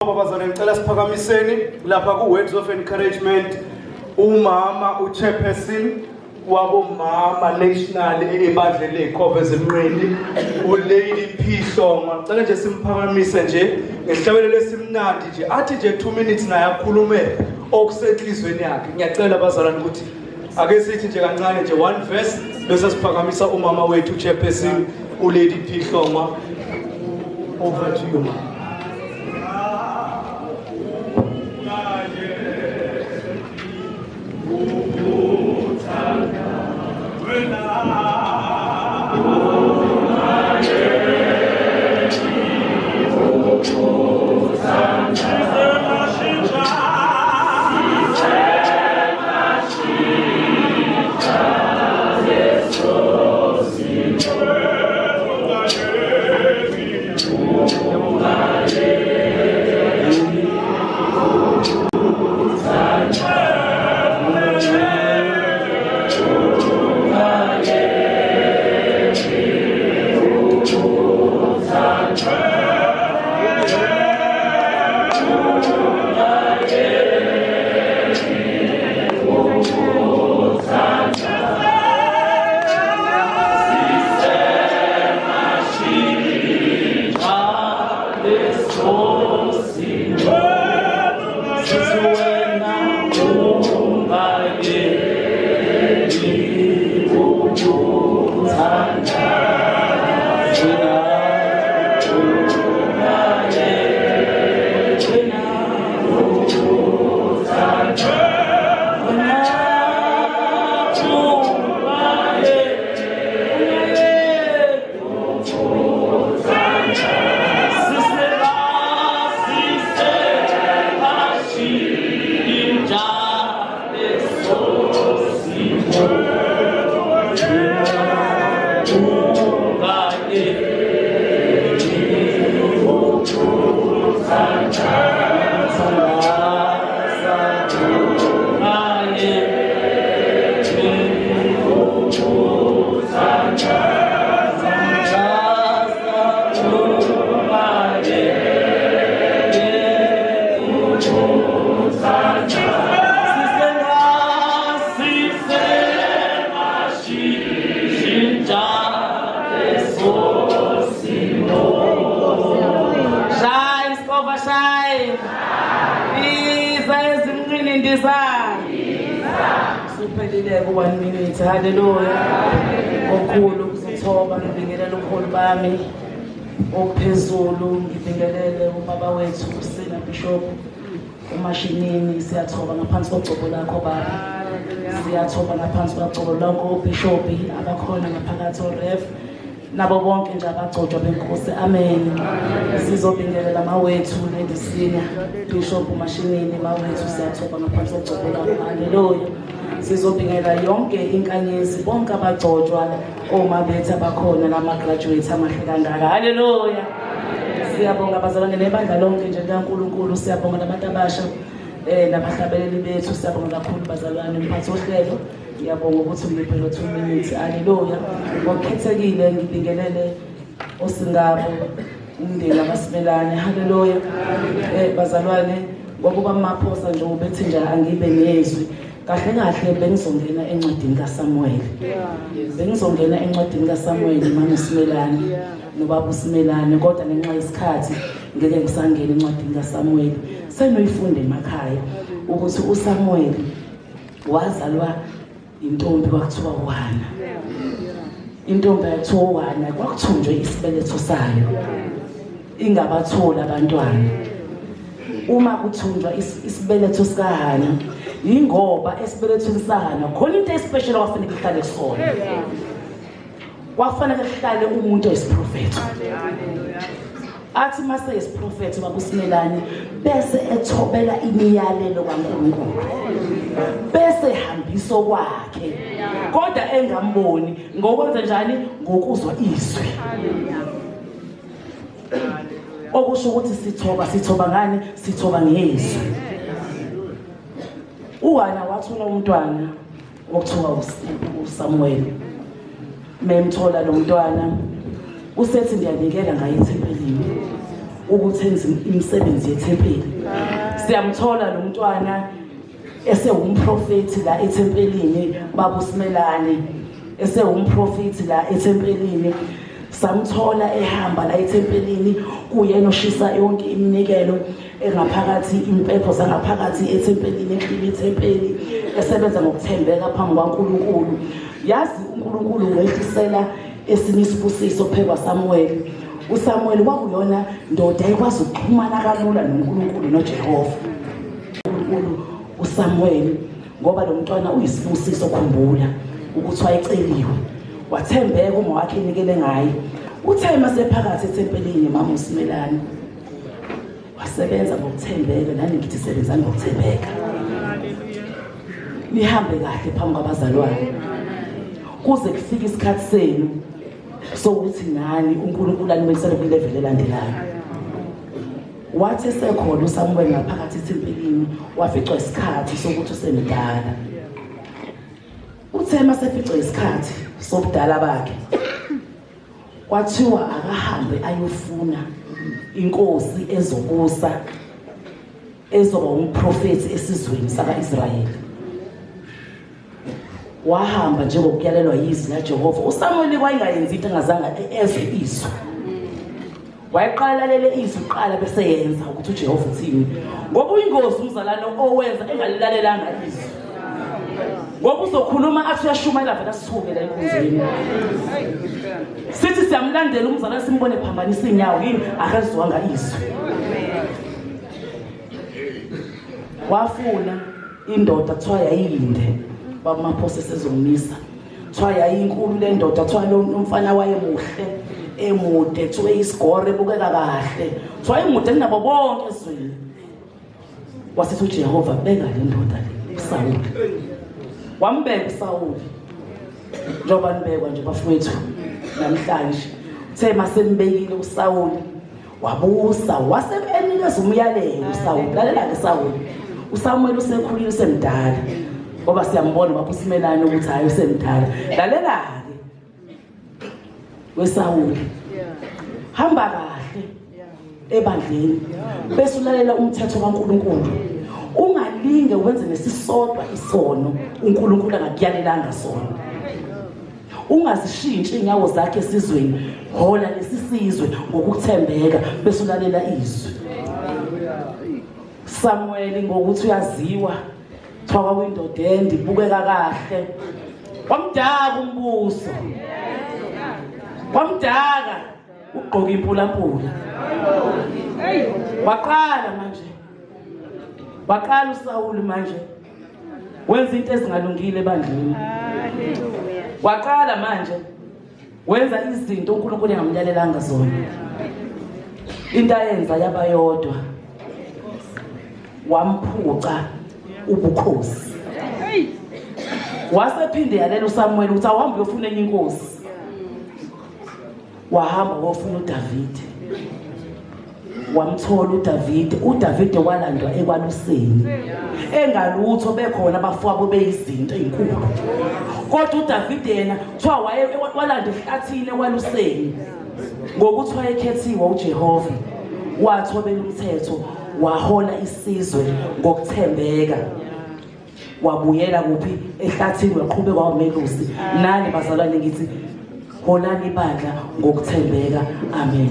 Babazana ngicela siphakamiseni lapha ku words of encouragement umama uchairperson wabomama national ebandla lekhove zemnqindi uLady P Hlongwa ngicela nje simphakamise nje ngesihlabelelo esimnandi nje athi nje 2 minutes naye akhulume okusenhlizweni yakhe. Ngiyacela bazalwane ukuthi ake sithi nje kancane nje one verse bese siphakamisa umama wethu chairperson uLady P Hlongwa. Over to you, ma'am. Suphelile ku 1 minute. Hallelujah. Okhulu kuzithoba ngibingelela ukhulu bami ophezulu ngibingelele ubaba wethu uSina Bishop uMashinini siyathoba ngaphansi kogcobo lakho baba. Siyathoba ngaphansi kogcobo lonke uBishop abakhona ngaphakathi oRev nabo bonke nje abagcotshwa benkosi. Amen. Sizobingelela mawethu Lady Sina Bishop uMashinini mawethu siyathoba ngaphansi kogcobo lakho. Hallelujah. Sizobingela yonke inkanyezi bonke abagcotshwa oma bethu abakhona lama graduates amahle kangaka. Hallelujah. Siyabonga abazalwane nebandla lonke nje kaNkulunkulu. Siyabonga nabantu abasha nabahlabeleli bethu. Siyabonga kakhulu bazalwane mphathi ohlelo. Ngiyabonga ukuthi ngiphela 2 minutes. Hallelujah. Ngokukhethekile ngibingelele osingabo umndeni abasimelane. Hallelujah. Bazalwane ngokuba amaphosa nje ubethi nje angibe nezwi kahle kahle bengizongena encwadini kaSamuel. Bengizongena encwadini kaSamuel manje simelane nobaba usimelane kodwa ngenxa yesikhathi ngeke ngisangena encwadini kaSamuel. Senoyifunde emakhaya ukuthi uSamuel wazalwa intombi kwakuthiwa uHana. Intombi yakuthiwa uHana kwakuthunjwe isibeletho sayo ingabathola abantwana. Uma kuthunjwa isibeletho sikaHana ingoba esibelethweni saHana khona into especial wafanele ihlale kusona. Wafanele ihlale umuntu oyisiprofethi. Athi mase yisiprofethi babusimelane bese ethobela imiyalelo kaNkulunkulu. Bese ehambisa kwakhe. Kodwa engamboni ngokwenza njani ngokuzwa izwi. Okusho ukuthi sithoba ngani? Sithoba ngezwi. uHana wathola umntwana okuthiwa uSamuel. Memthola lo mntwana usethi ndiyanikela ngaye ethempelini. ukuthi enze imisebenzi yethempeli. Siyamthola lo mntwana esewumprofeti la ethempelini, baba uSimelane esewumprofeti la ethempelini. Samthola ehamba la ethempelini, kuyena oshisa yonke iminikelo engaphakathi, impepho zangaphakathi ethempelini, enkulu ethempeli, esebenza ngokuthembeka phambi kwaNkulunkulu. Yazi uNkulunkulu wehlisela esinye isibusiso phekwa Samuel. uSamuel kwakuyona ndoda ekwazi ukuxhumana kalula noNkulunkulu noJehova. uNkulunkulu uSamuel, ngoba lo mntwana uyisibusiso, khumbula ukuthi wayeceliwe, wathembeka uma wakhe enikele ngaye. Uthe masephakathi ethempelini mama uSimelane wasebenza ngokuthembeka, nani ngithi sebenzani ngokuthembeka. Nihambe kahle phambi kwabazalwane kuze kufike isikhathi senu sokuthi nani uNkulunkulu animelisele kwi-level elandelayo. Wathi esekhona uSamuel ngaphakathi ethempelini waficwa isikhathi sokuthi usemdala. Uthe maseficwa isikhathi sobudala bakhe, kwathiwa akahambe ayofuna inkosi ezokusa ezoba umprofeti esizweni saka-Israyeli. Wahamba njengokuyalelwa yizwi laJehova. uSamuel wayengayenzi into engazange ezwe izwi. Wayeqala lele izwi kuqala bese yenza ukuthi uJehova uthini. Ngoba uyingozi umzalwane owenza engalilalelanga izwi. Ngoba uzokhuluma athi uyashumayela vele asithuke la enkonzweni. Sithi siyamlandela umzalwane simbone phambanisa inyawo, yini akazwanga izwi. Wafuna indoda kuthiwa yayinde, bamaphosa sezomisa. Kuthiwa yayinkulu le ndoda, kuthiwa lo mfana wayemuhle, emude, kuthiwa isigore ebukeka kahle, kuthiwa emude kunabo bonke ezweni. Wasithi uJehova beka le ndoda le uSawuli. Wambeka uSawuli njengoba nibekwa nje bafowethu namhlanje. Uthe masembekile uSawuli wabusa, wasenikeza umyalelo uSawuli. Lalela-ke Sawuli, uSamuel usekhulile, usemdala, ngoba siyambona bapha uSimelane ukuthi hayi usemdala. Lalela-ke weSawuli, hamba kahle ebandleni bese ulalela umthetho kaNkulunkulu. Ungalinge wenze nesisodwa isono uNkulunkulu angakuyalelanga sona. Ungazishintshi inyawo zakhe esizweni, hola lesisizwe ngokuthembeka bese ulalela izwi. Samuel ngokuthi uyaziwa, thoka kwindoda endi ibukeka kahle, wamdaka umbuso, wamdaka ugqoka impulampula. Waqala uSawuli manje wenza into ezingalungile ebandleni. Waqala manje wenza izinto uNkulunkulu engamlalelanga zona. Into ayenza yaba yodwa, wamphuca ubukhosi. Wasephinde yalela uSamuel ukuthi awuhambe uyofuna enye inkosi. Wahamba wofuna uDavide. Wamthola uDavide. uDavide walandwa ekwaluseni, engalutho bekhona abafowabo beyizinto ezinkulu. Kodwa uDavide yena kuthiwa walanda ehlathini ekwaluseni ngokuthi wayekhethiwe uJehova. Wathobela umthetho, wahola isizwe ngokuthembeka. Wabuyela kuphi? Ehlathini, waqhubeka wamelusi. Nani bazalwane ngithi holani ibandla ngokuthembeka. Amen.